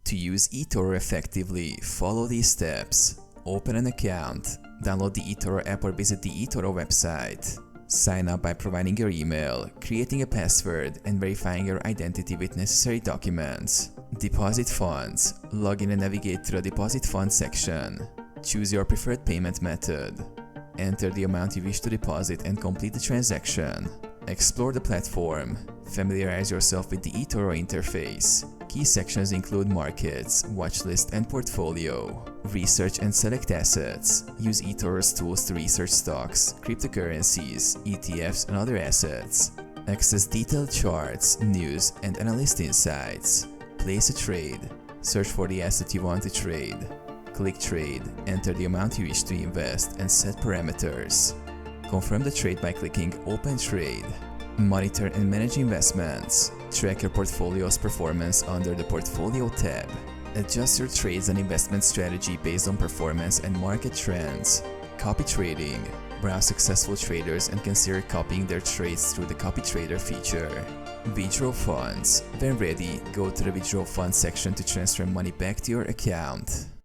To use eToro effectively, follow these steps. Open an account, download the eToro app or visit the eToro website. Sign up by providing your email, creating a password, and verifying your identity with necessary documents. Deposit funds. Log in and navigate to the Deposit Funds section. Choose your preferred payment method. Enter the amount you wish to deposit and complete the transaction. Explore the platform. Familiarize yourself with the eToro interface. Key sections include markets, watchlist, and portfolio. Research and select assets. Use eToro's tools to research stocks, cryptocurrencies, ETFs, and other assets. Access detailed charts, news, and analyst insights. Place a trade. Search for the asset you want to trade. Click Trade, enter the amount you wish to invest, and set parameters. Confirm the trade by clicking Open Trade. Monitor and manage investments. Track your portfolio's performance under the Portfolio tab. Adjust your trades and investment strategy based on performance and market trends. Copy trading. Browse successful traders and consider copying their trades through the Copy Trader feature. Withdraw funds. When ready, go to the Withdraw Funds section to transfer money back to your account.